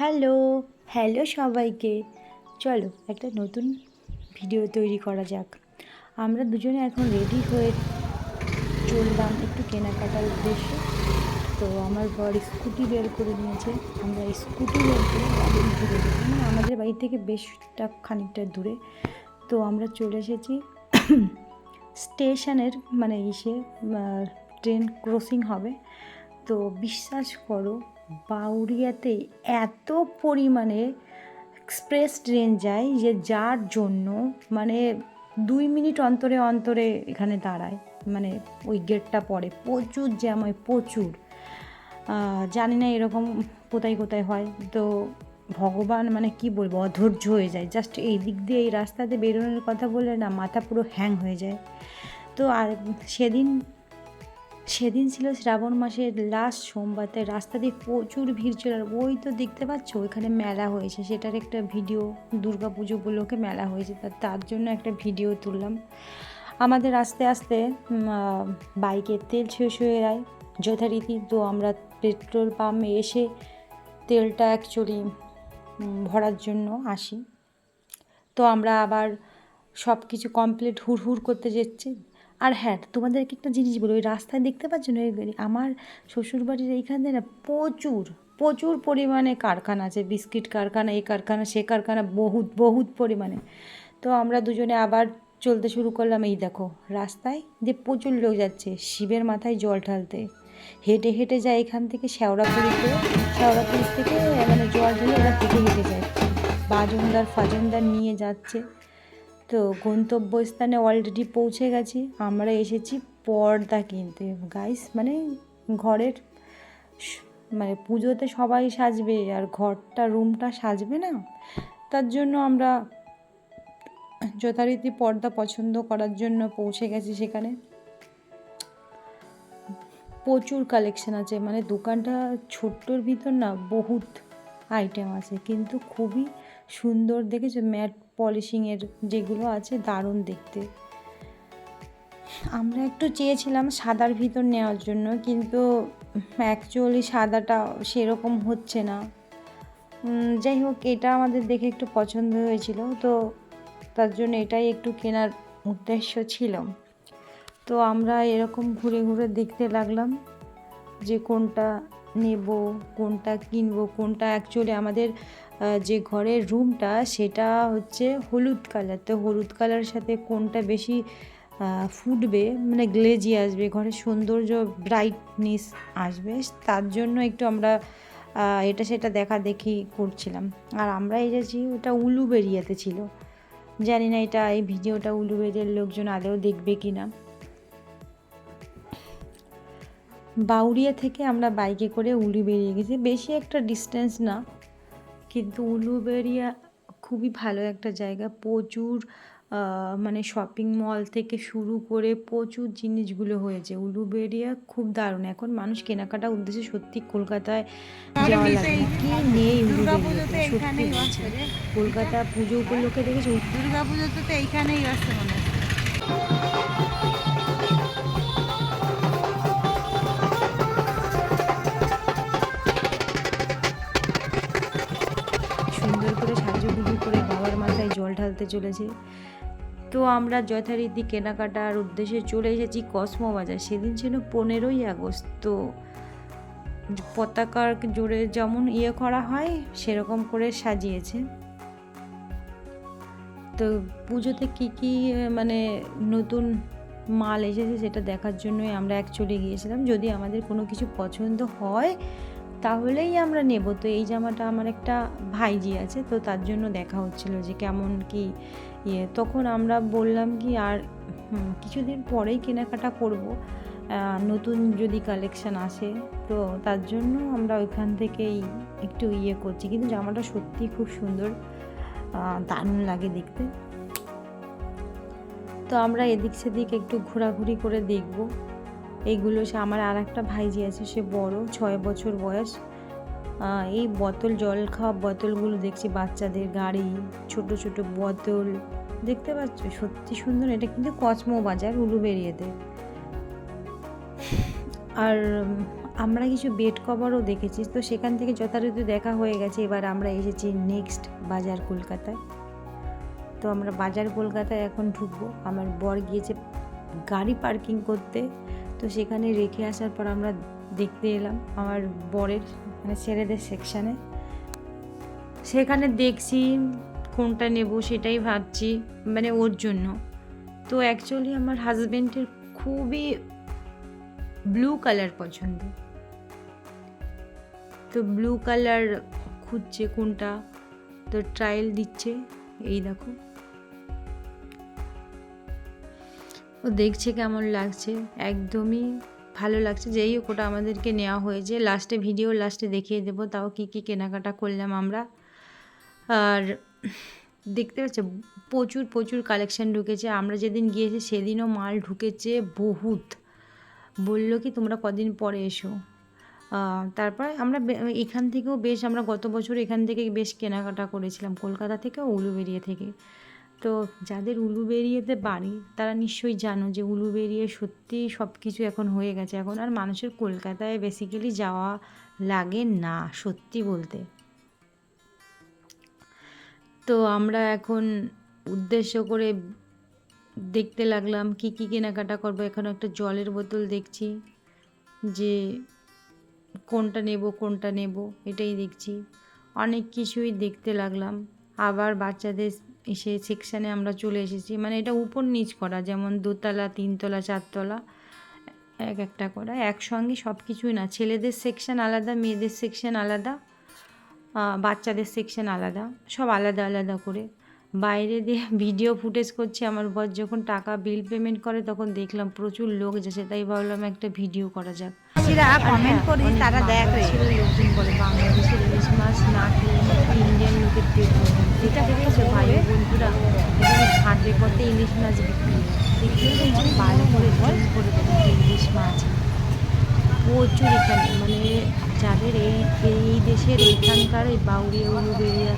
Hello hello সবাইকে, চলো একটা নতুন ভিডিও তৈরি করা যাক। আমরা দুজনে এখন রেডি হয়ে চললাম একটু কেনাকাটার উদ্দেশ্যে। তো আমার বর স্কুটি বের করে নিয়েছে। আমরা স্কুটি বের করে অনেক দূরে যাবো, মানে আমাদের বাড়ি থেকে বেশটা খানিকটা দূরে। তো আমরা চলে এসেছি স্টেশনের, মানে ট্রেন ক্রসিং হবে। তো বিশ্বাস করো, বাউরিয়াতে এত পরিমাণে এক্সপ্রেস ট্রেন যায় যে যার জন্য মানে 2 মিনিট অন্তরে অন্তরে এখানে দাঁড়ায়, মানে ওই গেটটা পড়ে, প্রচুর জ্যাম হয়, প্রচুর। জানি না এরকম কোথায় কোথায় হয়। তো ভগবান, মানে কি বলবো, অধৈর্য হয়ে যায়। জাস্ট এই দিক দিয়ে এই রাস্তাতে বেরোনোর কথা বললে না মাথা পুরো হ্যাং হয়ে যায়। তো আর সেদিন ছিল শ্রাবণ মাসের লাস্ট সোমবারে, রাস্তা দিয়ে প্রচুর ভিড় ছিল। আর ওই তো দেখতে পাচ্ছ ওইখানে মেলা হয়েছে, সেটার একটা ভিডিও, দুর্গা পুজো উপলক্ষে মেলা হয়েছে, তার জন্য একটা ভিডিও তুললাম। আমাদের আস্তে আস্তে বাইকের তেল শেষ হয়ে যায় যথারীতি। তো আমরা পেট্রোল পাম্পে এসে তেলটা অ্যাকচুয়ালি ভরার জন্য আসি। তো আমরা আবার সব কিছু কমপ্লিট হুড় করতে যাচ্ছি। আর হ্যাঁ, তোমাদেরকে একটা জিনিস বলি, ওই রাস্তায় দেখতে পাচ্ছ না, আমার শ্বশুরবাড়ির এইখানে না প্রচুর প্রচুর পরিমাণে কারখানা আছে, বিস্কিট কারখানা, এই কারখানা সে কারখানা, বহুত বহুত পরিমাণে। তো আমরা দুজনে আবার চলতে শুরু করলাম। এই দেখো রাস্তায় যে প্রচুর লোক যাচ্ছে শিবের মাথায় জল ঢালতে, হেঁটে হেঁটে যায় এখান থেকে শেওড়াপুরি থেকে মানে জল ঢেলে ওরা হেঁটে হেঁটে যায়, ফাজনদার নিয়ে যাচ্ছে। তো গন্তব্যস্থানে অলরেডি পৌঁছে গেছি। আমরা এসেছি পর্দা কিনতে গাইস, মানে ঘরের মানে পুজোতে সবাই সাজবে আর ঘরটা রুমটা সাজবে না, তার জন্য আমরা যথারীতি পর্দা পছন্দ করার জন্য পৌঁছে গেছি সেখানে। প্রচুর কালেকশন আছে, মানে দোকানটা ছোট্টর ভিতর না বহুত আইটেম আছে, কিন্তু খুবই সুন্দর দেখেছো, ম্যাট পলিশিংয়ের যেগুলো আছে দারুণ দেখতে। আমরা একটু চেয়েছিলাম সাদার ভিতর নেওয়ার জন্য, কিন্তু অ্যাকচুয়ালি সাদাটা সেরকম হচ্ছে না। যাই হোক, এটা আমাদের দেখে একটু পছন্দ হয়েছিল, তো তার জন্য এটাই একটু কেনার উদ্দেশ্য ছিল। তো আমরা এরকম ঘুরে ঘুরে দেখতে লাগলাম যে কোনটা নেব, কোনটা কিনবো, কোনটা অ্যাকচুয়ালি আমাদের যে ঘরের রুমটা সেটা হচ্ছে হলুদ কালার। তো হলুদ কালারের সাথে কোনটা বেশি ফুটবে, মানে গ্লেজি আসবে, ঘরের সৌন্দর্য ব্রাইটনেস আসবে, তার জন্য একটু আমরা এটা সেটা দেখা দেখি করছিলাম। আর আমরা এসেছি, ওটা উলুবেড়িয়াতে ছিল। জানি না এই ভিডিওটা উলুবেড়িয়ার লোকজন আদৌ দেখবে কি না। বাউরিয়া থেকে আমরা বাইকে করে উলুবেড়িয়া গেছি, বেশি একটা ডিস্টেন্স না, কিন্তু উলুবেড়িয়া খুবই ভালো একটা জায়গা। প্রচুর মানে শপিং মল থেকে শুরু করে প্রচুর জিনিসগুলো হয়েছে। উলুবেড়িয়া খুব দারুণ। এখন মানুষ কেনাকাটা উদ্দেশ্যে সত্যি কলকাতায় যাওয়া লাগে না, কি নেই উলুবেড়িয়াতে, সত্যি বলছি। কলকাতা পুজো উপলক্ষে দেখেছি, দুর্গা পুজোতে তো এইখানেই আসছে মনে হয়। সুন্দর করে সাজুগুজু করে বাবার মাথায় জল ঢালতে চলেছে। তো আমরা যথারীতি কেনাকাটার উদ্দেশ্যে চলে এসেছি কসমো বাজার। সেদিন ছিল 15ই আগস্ট। তো পতাকার জোরে যেমন করা হয় সেরকম করে সাজিয়েছে। তো পুজোতে কী মানে নতুন মাল এসেছে সেটা দেখার জন্যই আমরা অ্যাকচুয়ালি গিয়েছিলাম। যদি আমাদের কোনো কিছু পছন্দ হয় তাহলেই আমরা নেব। তো এই জামাটা আমার একটা ভাইজি আছে, তো তার জন্য দেখা হচ্ছিল যে কেমন কি তখন আমরা বললাম কি আর কিছুদিন পরেই কেনাকাটা করব, নতুন যদি কালেকশান আসে, তো তার জন্য আমরা ওইখান থেকেই একটু করছি। কিন্তু জামাটা সত্যিই খুব সুন্দর, দারুণ লাগে দেখতে। তো আমরা এদিক সেদিক একটু ঘোরাঘুরি করে দেখব এইগুলো। সে আমার আর একটা ভাইজি আছে, সে বড়, 6 বছর বয়স। এই জল খাওয়া বোতলগুলো দেখছি, বাচ্চাদের গাড়ি, ছোট ছোট বোতল দেখতে পাচ্ছ, সত্যি সুন্দর। এটা কিন্তু কসমো বাজার উলুবেড়িয়াতে। আর আমরা কিছু বেড কভারও দেখেছি, তো সেখান থেকে যথারীতি দেখা হয়ে গেছে। এবার আমরা এসেছি নেক্সট বাজার কলকাতায়। তো আমরা বাজার কলকাতায় এখন ঢুকবো। আমার বর গিয়েছে গাড়ি পার্কিং করতে, তো সেখানে রেখে আসার পর আমরা দেখতে এলাম আমার বরের মানে ছেলেদের সেকশানে। সেখানে দেখছি কোনটা নেব সেটাই ভাবছি, মানে ওর জন্য। তো অ্যাকচুয়ালি আমার হাজব্যান্ডের খুবই ব্লু কালার পছন্দ, তো ব্লু কালার খুঁজছে কোনটা, তো ট্রায়াল দিচ্ছে। এই দেখো, ও দেখছে কেমন লাগছে, একদমই ভালো লাগছে। যেই হোক ওটা আমাদেরকে নেওয়া হয়েছে। ভিডিওর লাস্টে দেখিয়ে দেবো তাও কী কী কেনাকাটা করলাম আমরা। আর দেখতে পাচ্ছ প্রচুর প্রচুর কালেকশান ঢুকেছে। আমরা যেদিন গিয়েছি সেদিনও মাল ঢুকেছে বহুত। বললো কি তোমরা কদিন পরে এসো। তারপর আমরা এখান থেকেও বেশ, আমরা গত বছর এখান থেকে বেশ কেনাকাটা করেছিলাম, কলকাতা থেকে, উলুবেড়িয়া থেকে। তো যাদের উলুবেড়িয়াতে বাড়ি তারা নিশ্চয়ই জানো যে উলুবেড়িয়া সত্যি সব কিছু এখন হয়ে গেছে। এখন আর মানুষের কলকাতায় বেসিক্যালি যাওয়া লাগে না সত্যি বলতে। তো আমরা এখন উদ্দেশ্য করে দেখতে লাগলাম কি কি কেনাকাটা করবো। এখন একটা জলের বোতল দেখছি যে কোনটা নেব এটাই দেখছি। অনেক কিছুই দেখতে লাগলাম। আবার বাচ্চাদের এসে সেকশানে আমরা চলে এসেছি, মানে এটা উপর নিচ করা, যেমন 2তলা 3তলা 4তলা এক একটা করা, একসঙ্গে সব কিছুই না। ছেলেদের সেকশন আলাদা, মেয়েদের সেকশন আলাদা, বাচ্চাদের সেকশন আলাদা, সব আলাদা আলাদা করে। বাইরে দিয়ে ভিডিও ফুটেজ করছে আমার বর, যখন টাকা বিল পেমেন্ট করে তখন দেখলাম প্রচুর লোক যাচ্ছে, তাই ভাবলাম একটা ভিডিও করা যাক। কমেন্ট করি তারা দেখ রে। লোকজন বলে বাংলাদেশের ইলিশ মাছ না খেলে নাকি ইন্ডিয়ান লোকের পেট ভরে না। এটা দেখেছে ভাই বন্ধুরা, এখানে ঘাটে পথে ইলিশ মাছ বিক্রি হয়, দেখলে তো ভালো করে জল করে দেবে ইলিশ মাছ প্রচুর এখানে। মানে যাদের এই দেশের এখানকার এই বাউরিয়া উলুবেড়িয়া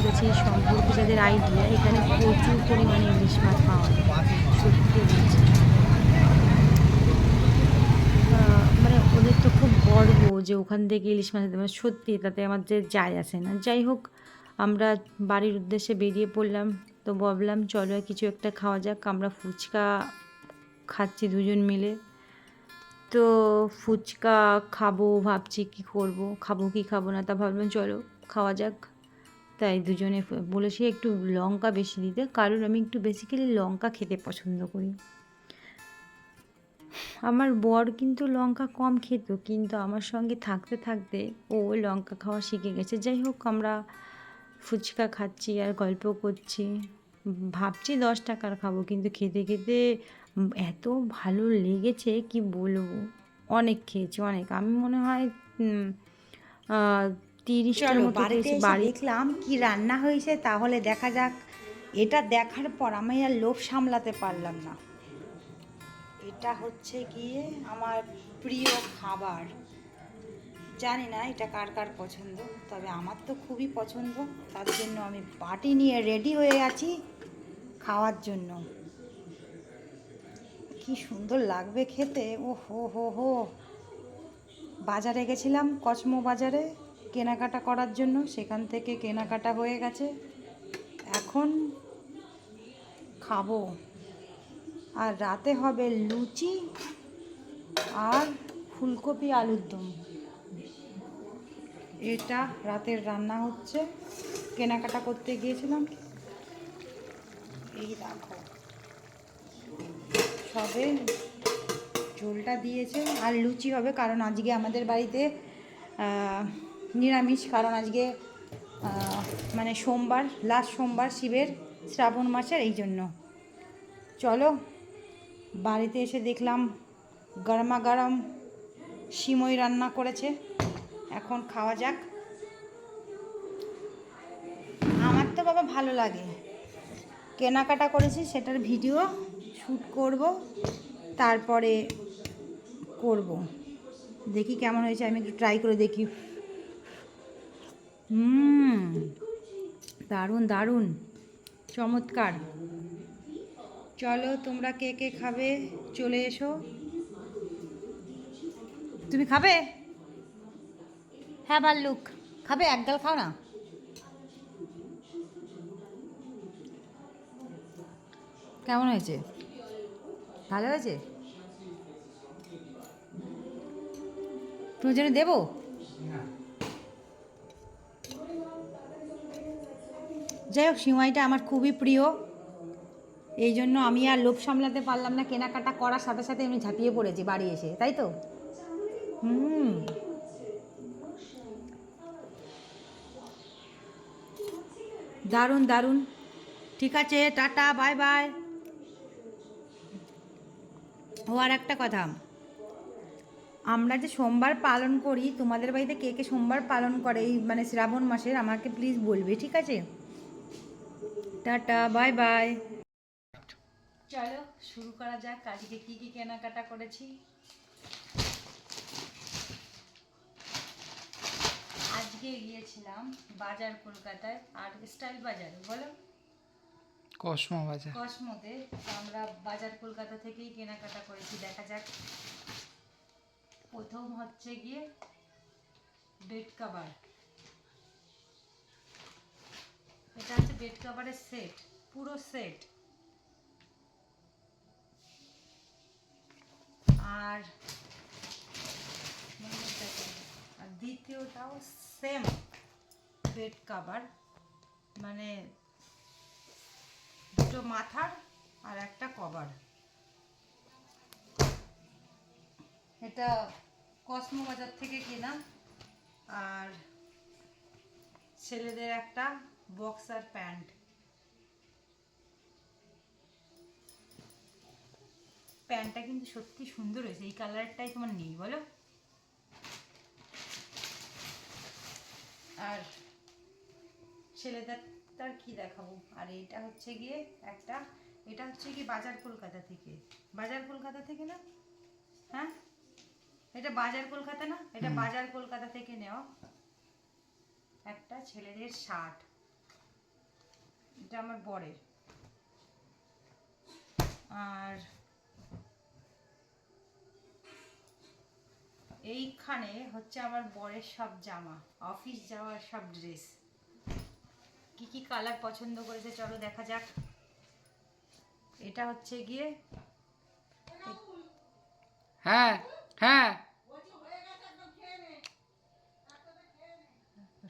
গেছে সম্পর্কে যাদের আইডিয়া, এখানে প্রচুর পরিমাণে ইলিশ মাছ পাওয়া যায় সত্যি বলছি। মানে ওদের তো খুব গর্ব যে ওখান থেকে ইলিশ মাছ, মানে সত্যি তাতে আমাদের যায় আসে না। যাই হোক, আমরা বাড়ির উদ্দেশ্যে বেরিয়ে পড়লাম। তো ভাবলাম চলো কিছু একটা খাওয়া যাক। আমরা ফুচকা খাচ্ছি দুজন মিলে। তো ফুচকা খাবো ভাবছি, কি করব, খাবো কি খাবো না, তা ভাবলাম চলো খাওয়া যাক। তাই দুজনে বলেছি একটু লঙ্কা বেশি দিতে, কারণ আমি একটু বেসিক্যালি লঙ্কা খেতে পছন্দ করি। আমার বর কিন্তু লঙ্কা কম খেত, কিন্তু আমার সঙ্গে থাকতে থাকতে ও লঙ্কা খাওয়া শিখে গেছে। যাই হোক, আমরা ফুচকা খাচ্ছি আর গল্প করছি। ভাবছি 10 টাকার খাবো, কিন্তু খেতে খেতে এত ভালো লেগেছে কি বলবো। অনেক খেয়েছি, অনেক। আমি মনে হয় 30টার মতো বাড়িতে খেয়েছি। এসে দেখলাম কি রান্না হয়েছে, তাহলে দেখা যাক। এটা দেখার পর আমি আর লোভ সামলাতে পারলাম না। এটা হচ্ছে গিয়ে আমার প্রিয় খাবার। জানি না এটা কার কার পছন্দ, তবে আমার তো খুবই পছন্দ। তার জন্য আমি বাটি নিয়ে রেডি হয়ে আছি খাওয়ার জন্য। কি সুন্দর লাগবে খেতে, ও হো হো হো। বাজারে গেছিলাম, কসমো বাজারে কেনাকাটা করার জন্য, সেখান থেকে কেনাকাটা হয়ে গেছে। এখন খাবো। আর রাতে হবে লুচি আর ফুলকপি আলুর দম। এটা রাতের রান্না হচ্ছে। কেনাকাটা করতে গিয়েছিলাম, এই দেখো সবে ঝোলটা দিয়েছে। আর লুচি হবে, কারণ আজকে আমাদের বাড়িতে নিরামিষ, কারণ আজকে মানে সোমবার, লাস্ট সোমবার শিবের শ্রাবণ মাসের, এই জন্য। চলো, বাড়িতে এসে দেখলাম গরমা গরম সিমই রান্না করেছে, এখন খাওয়া যাক। আমার তো বাবা ভালো লাগে, কেনাকাটা করেছি সেটার ভিডিও শ্যুট করব, তারপরে করব। দেখি কেমন হয়েছে, আমি একটু ট্রাই করে দেখি। দারুণ দারুণ, চমৎকার। চলো, তোমরা কে কে খাবে চলে এসো। তুমি খাবে? হ্যাঁ ভাল্লুক, খাবে? এক গাল খাও না। কেমন হয়েছে? ভালো হয়েছে? তুমি জন্য দেবো? যাই হোক, সিমাইটা আমার খুবই প্রিয়, এই জন্য আমি আর লোভ সামলাতে পারলাম না, কেনাকাটা করার সাথে সাথে আমি ঝাঁপিয়ে পড়েছি বাড়ি এসে, তাই তো? হুম, দারুণ দারুণ। ঠিক আছে, টাটা, বাই বাই। ও আর একটা কথা, আমরা যে সোমবার পালন করি, তোমাদের বাড়িতে কে কে সোমবার পালন করে এই মানে শ্রাবণ মাসের, আমাকে প্লিজ বলবে, ঠিক আছে? Tata, bye bye. চলো শুরু করা যাক, আজকে কি কি কেনাকাটা করেছি। আজকে গিয়েছিলাম বাজার কলকাতায়, আর স্টাইল বাজারে, বলো কসমো বাজার। কসমোতে। আমরা বাজার কলকাতা থেকেই কেনাকাটা করেছি, দেখা যাক। প্রথম হচ্ছে গিয়ে বেড কভার, এটা হচ্ছে বেড কভারের সেট, পুরো সেট। আর আর দ্বিতীয়টাও সেম বেড কভার, মানে দুটো মাথার আর একটা কভার। এটা কসমো বাজার থেকে কেনা। আর ছেলেদের একটা বক্সার প্যান্ট, প্যান্টটা কিন্তু সত্যি সুন্দর হয়েছে, এই কালারটাই তোমার নেই, বলো? আর ছেলেদের তার কি দেখাবো। আর এটা হচ্ছে গিয়ে একটা, এটা হচ্ছে কি বাজার কলকাতা থেকে, বাজার কলকাতা থেকে না, হ্যাঁ এটা বাজার কলকাতা না, এটা বাজার কলকাতা থেকে নেওয়া একটা ছেলেদের শার্ট, এটা আমার বরের। আর এইখানে হচ্ছে আমার বরের সব জামা, অফিস যাওয়ার সব ড্রেস। কি কি কালার পছন্দ করেছে চলো দেখা যাক। এটা হচ্ছে গিয়ে, হ্যাঁ হ্যাঁ,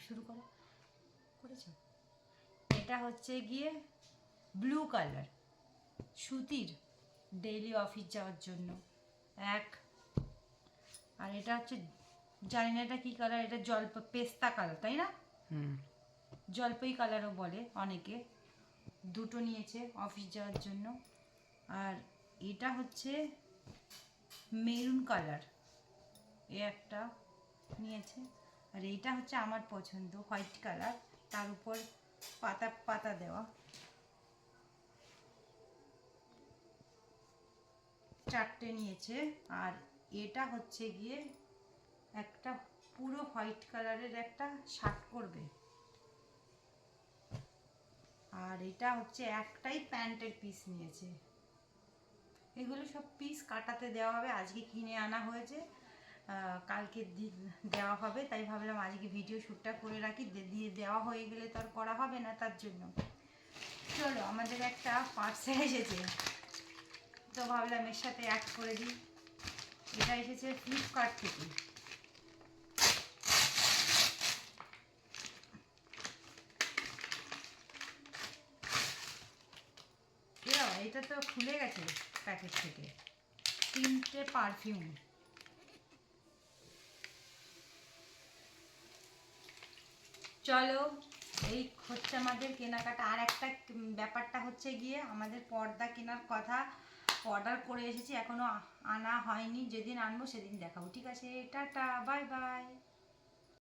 শুরু করো, করেছো? এটা হচ্ছে গিয়ে ব্লু কালার, সুতির, ডেইলি অফিস যাওয়ার জন্য এক। আর এটা হচ্ছে, জানি না এটা কি কালার, এটা পেস্তা কালার, তাই না? জলপাই কালারও বলে অনেকে। দুটো নিয়েছে অফিস যাওয়ার জন্য। আর এটা হচ্ছে মেরুন কালার, এ একটা নিয়েছে। আর এইটা হচ্ছে আমার পছন্দ, হোয়াইট কালার, তার উপর পাতা পাতা দেওয়া, চারটে নিয়েছে। আর এটা হচ্ছে গিয়ে একটা পুরো হোয়াইট কালারের একটা শার্ট করবে। আর এটা হচ্ছে একটাই প্যান্টের পিস নিয়েছে। এগুলো সব পিস কাটাতে দেওয়া হবে, আজকে কিনে আনা হয়েছে, কালকে দেওয়া হবে, তাই ভাবলাম আজকে ভিডিও শ্যুটটা করে রাখি, দিয়ে দেওয়া হয়ে গেলে তো আর করা হবে না, তার জন্য। চলো, আমাদের একটা পার্সেল এসেছে, তো ভাবলাম এর সাথে অ্যাড করে দিই। এটা এসেছে ফ্লিপকার্ট থেকে। এটা তো খুলে গেছে প্যাকেট থেকে, 3টে পারফিউম। চলো, এই হচ্ছে আমাদের কেনাকাটা। আর একটা ব্যাপারটা হচ্ছে গিয়ে আমাদের পর্দা কেনার কথা, অর্ডার করে এসেছি, এখনো আনা হয়নি, যেদিন আনবো সেদিন দেখাবো, ঠিক আছে? Tata, bye bye.